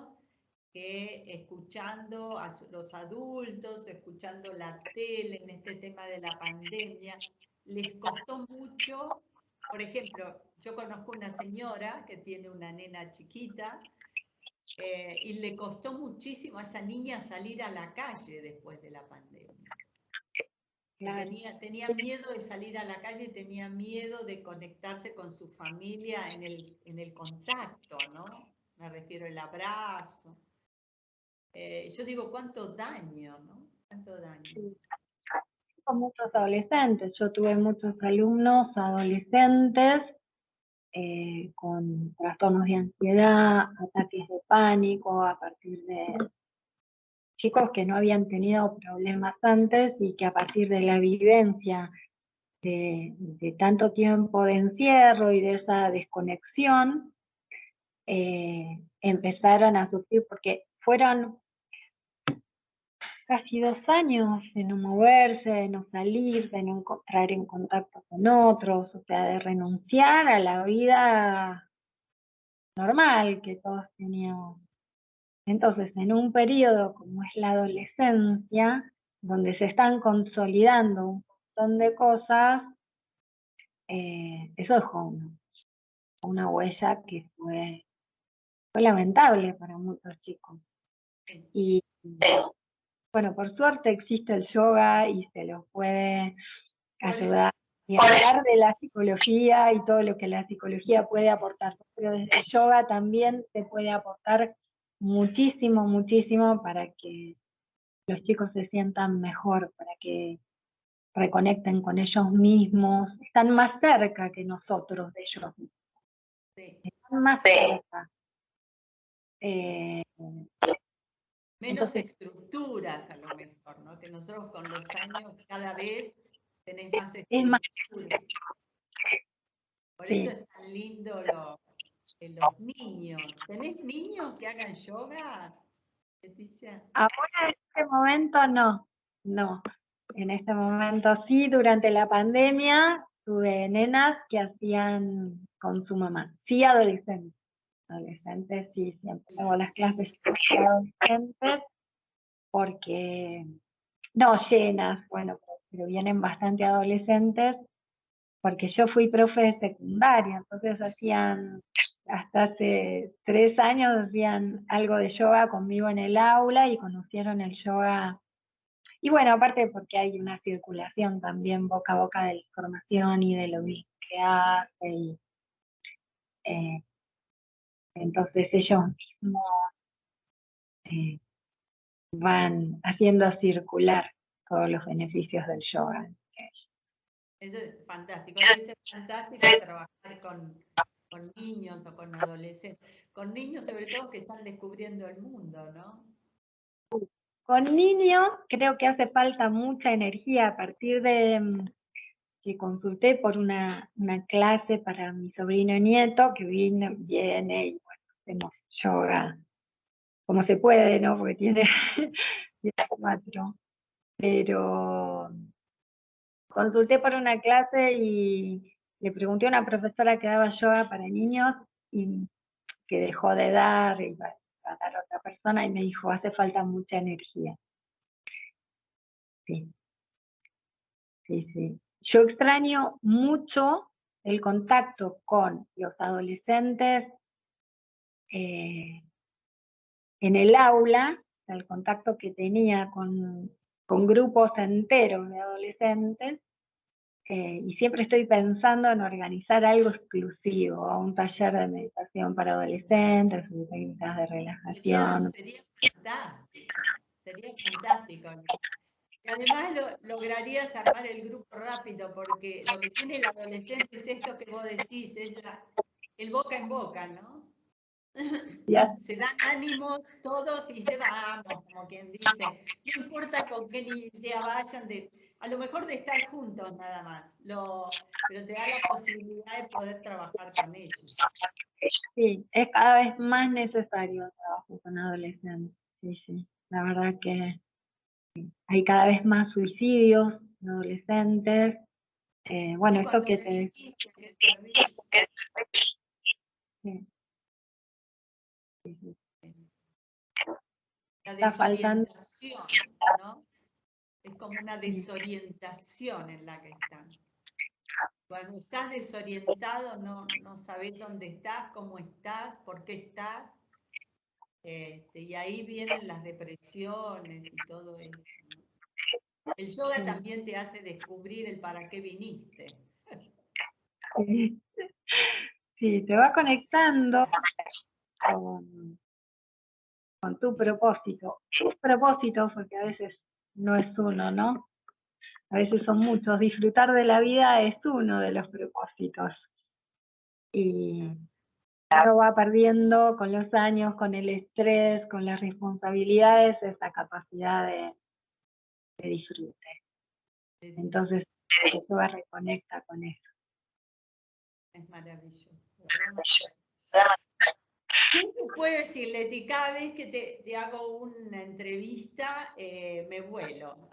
Speaker 1: que escuchando a los adultos, escuchando la tele en este tema de la pandemia, les costó mucho. Por ejemplo, yo conozco una señora que tiene una nena chiquita, y le costó muchísimo a esa niña salir a la calle después de la pandemia. Claro. Tenía miedo de salir a la calle, tenía miedo de conectarse con su familia en el contacto, ¿no? Me refiero al abrazo. Yo digo, cuánto daño, ¿no? Cuánto daño.
Speaker 2: conozco muchos adolescentes, yo tuve muchos alumnos adolescentes con trastornos de ansiedad, ataques de pánico, a partir de chicos que no habían tenido problemas antes y que a partir de la vivencia de tanto tiempo de encierro y de esa desconexión, empezaron a sufrir, porque fueron casi 2 años de no moverse, de no salir, de no entrar en contacto con otros, o sea, de renunciar a la vida normal que todos teníamos. Entonces, en un periodo como es la adolescencia, donde se están consolidando un montón de cosas, eso dejó una huella que fue lamentable para muchos chicos. Y bueno, por suerte existe el yoga y se los puede ayudar. Y hablar de la psicología y todo lo que la psicología puede aportar. Pero desde el yoga también se puede aportar muchísimo, muchísimo para que los chicos se sientan mejor, para que reconecten con ellos mismos. Están más cerca que nosotros de ellos mismos.
Speaker 1: Sí.
Speaker 2: Están más cerca.
Speaker 1: Menos estructuras a lo mejor, ¿no? Que nosotros con los años cada vez tenés más estructuras. Por eso es tan lindo los niños. ¿Tenés niños que hagan yoga, Leticia?
Speaker 2: Ahora en este momento no. En este momento sí, durante la pandemia tuve nenas que hacían con su mamá. Sí, adolescentes. Adolescentes, sí, siempre hago las clases de adolescentes porque, no llenas, bueno, pero vienen bastante adolescentes, porque yo fui profe de secundaria, entonces hasta hace 3 años hacían algo de yoga conmigo en el aula y conocieron el yoga. Y bueno, aparte porque hay una circulación también boca a boca de la información y de lo que hace, y entonces ellos mismos van haciendo circular todos los beneficios del yoga.
Speaker 1: Eso es fantástico. Debe ser fantástico trabajar con niños o con adolescentes. Con niños sobre todo que están descubriendo el mundo, ¿no?
Speaker 2: Con niños creo que hace falta mucha energía a partir de que consulté por una clase para mi sobrino nieto que viene y bueno, hacemos yoga como se puede, ¿no? Porque tiene 4. Pero consulté por una clase y le pregunté a una profesora que daba yoga para niños y que dejó de dar y va a dar a otra persona y me dijo, hace falta mucha energía. Sí, sí. Yo extraño mucho el contacto con los adolescentes en el aula, el contacto que tenía con grupos enteros de adolescentes, y siempre estoy pensando en organizar algo exclusivo, un taller de meditación para adolescentes, técnicas de relajación.
Speaker 1: Sería fantástico. Y además lograrías armar el grupo rápido, porque lo que tiene el adolescente es esto que vos decís, es el boca en boca, ¿no? Se dan ánimos todos y se vamos, como quien dice. No importa con qué idea vayan, a lo mejor de estar juntos nada más, pero te da la posibilidad de poder trabajar con ellos.
Speaker 2: Sí, es cada vez más necesario el trabajo con adolescentes. Sí. La verdad que hay cada vez más suicidios de adolescentes. Bueno, esto que te decía. Sí.
Speaker 1: La desorientación, ¿no? Es como una desorientación en la que están. Cuando estás desorientado, no sabes dónde estás, cómo estás, por qué estás. Y ahí vienen las depresiones y todo eso, ¿no? El yoga también te hace descubrir el para qué viniste.
Speaker 2: Sí, te va conectando con tu propósito. Tus propósitos, porque a veces no es uno, ¿no? a veces son muchos. Disfrutar de la vida es uno de los propósitos. Y uno va perdiendo con los años, con el estrés, con las responsabilidades, esa capacidad de disfrute. Entonces, eso va reconecta con eso.
Speaker 1: Es maravilloso. ¿Qué te puedo decir, Leti? Cada vez que te hago una entrevista, me vuelo.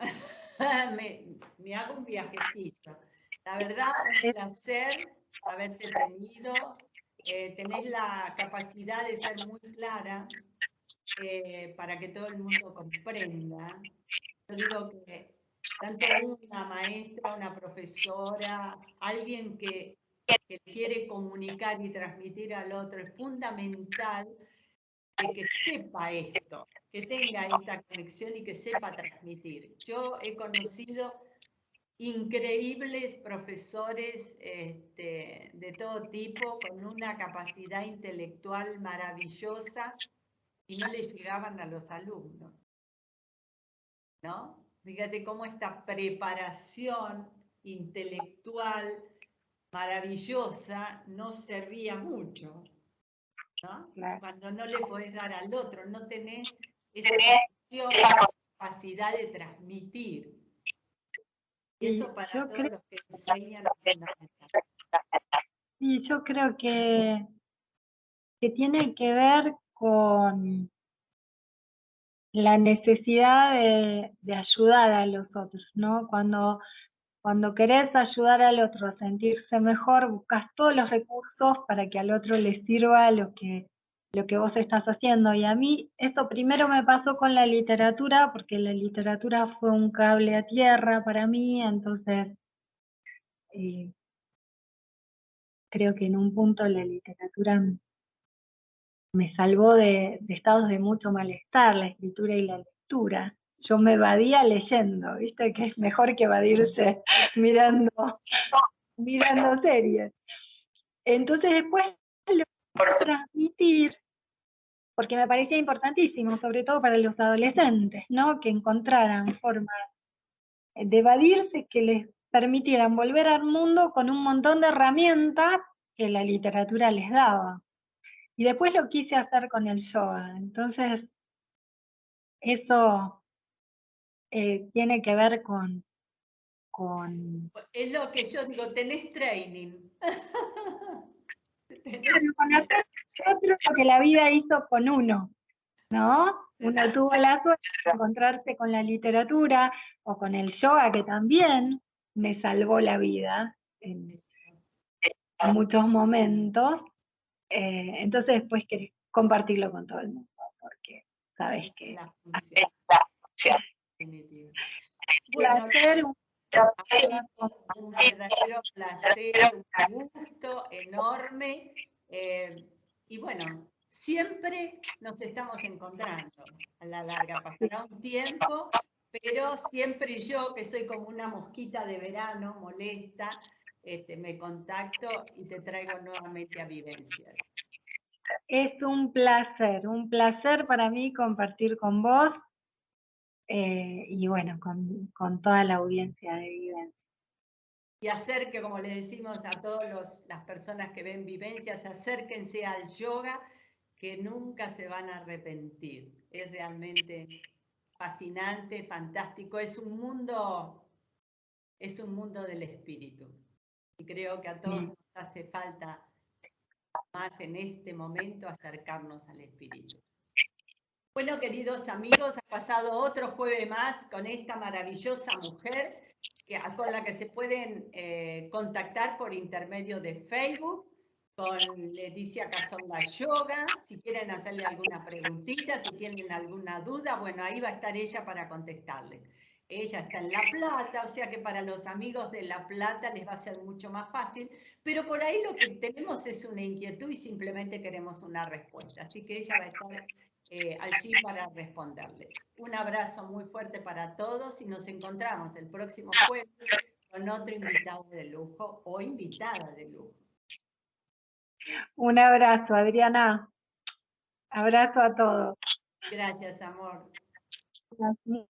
Speaker 1: me hago un viajecito. La verdad, un placer haberte tenido. Tenés la capacidad de ser muy clara para que todo el mundo comprenda. Yo digo que tanto una maestra, una profesora, alguien que quiere comunicar y transmitir al otro, es fundamental de que sepa esto, que tenga esta conexión y que sepa transmitir. Yo he conocido increíbles profesores de todo tipo, con una capacidad intelectual maravillosa y no le llegaban a los alumnos, ¿no? Fíjate cómo esta preparación intelectual maravillosa no servía mucho, ¿no?
Speaker 2: Claro.
Speaker 1: Cuando no le podés dar al otro, no tenés esa conexión, esa capacidad de transmitir. Y eso para todos los que enseñan es fundamental.
Speaker 2: Y yo creo que tiene que ver con la necesidad de ayudar a los otros, ¿no? Cuando querés ayudar al otro a sentirse mejor, buscas todos los recursos para que al otro le sirva lo que vos estás haciendo. Y a mí eso primero me pasó con la literatura, porque la literatura fue un cable a tierra para mí, entonces creo que en un punto la literatura me salvó de estados de mucho malestar, la escritura y la lectura. Yo me evadía leyendo, viste que es mejor que evadirse mirando series. Entonces después lo puedo transmitir, porque me parecía importantísimo, sobre todo para los adolescentes, ¿no? Que encontraran formas de evadirse que les permitieran volver al mundo con un montón de herramientas que la literatura les daba. Y después lo quise hacer con el yoga. Entonces, eso tiene que ver con...
Speaker 1: Es lo que yo digo, tenés training.
Speaker 2: Con hacer otro lo que la vida hizo con uno, ¿no? Uno tuvo la suerte de encontrarse con la literatura o con el yoga, que también me salvó la vida en muchos momentos. Entonces después querés compartirlo con todo el mundo, porque sabes que
Speaker 1: es la función. Definitiva.
Speaker 2: Bueno,
Speaker 1: ha sido un verdadero placer, un gusto enorme. Y bueno, siempre nos estamos encontrando a la larga. Pasará un tiempo, pero siempre yo, que soy como una mosquita de verano, molesta, me contacto y te traigo nuevamente a Vivencias.
Speaker 2: Es un placer para mí compartir con vos y bueno, con toda la audiencia de Vivencias.
Speaker 1: Y hacer que, como le decimos a todas las personas que ven Vivencias, acérquense al yoga, que nunca se van a arrepentir. Es realmente fascinante, fantástico. Es un mundo del espíritu. Y creo que a todos nos hace falta más en este momento acercarnos al espíritu. Bueno, queridos amigos, ha pasado otro jueves más con esta maravillosa mujer con la que se pueden contactar por intermedio de Facebook, con Leticia Cazonga Yoga. Si quieren hacerle alguna preguntita, si tienen alguna duda, bueno, ahí va a estar ella para contestarles. Ella está en La Plata, o sea que para los amigos de La Plata les va a ser mucho más fácil, pero por ahí lo que tenemos es una inquietud y simplemente queremos una respuesta. Así que ella va a estar allí para responderles. Un abrazo muy fuerte para todos y nos encontramos el próximo jueves con otro invitado de lujo o invitada de lujo.
Speaker 2: Un abrazo, Adriana. Abrazo a todos.
Speaker 1: Gracias, amor.
Speaker 2: Gracias.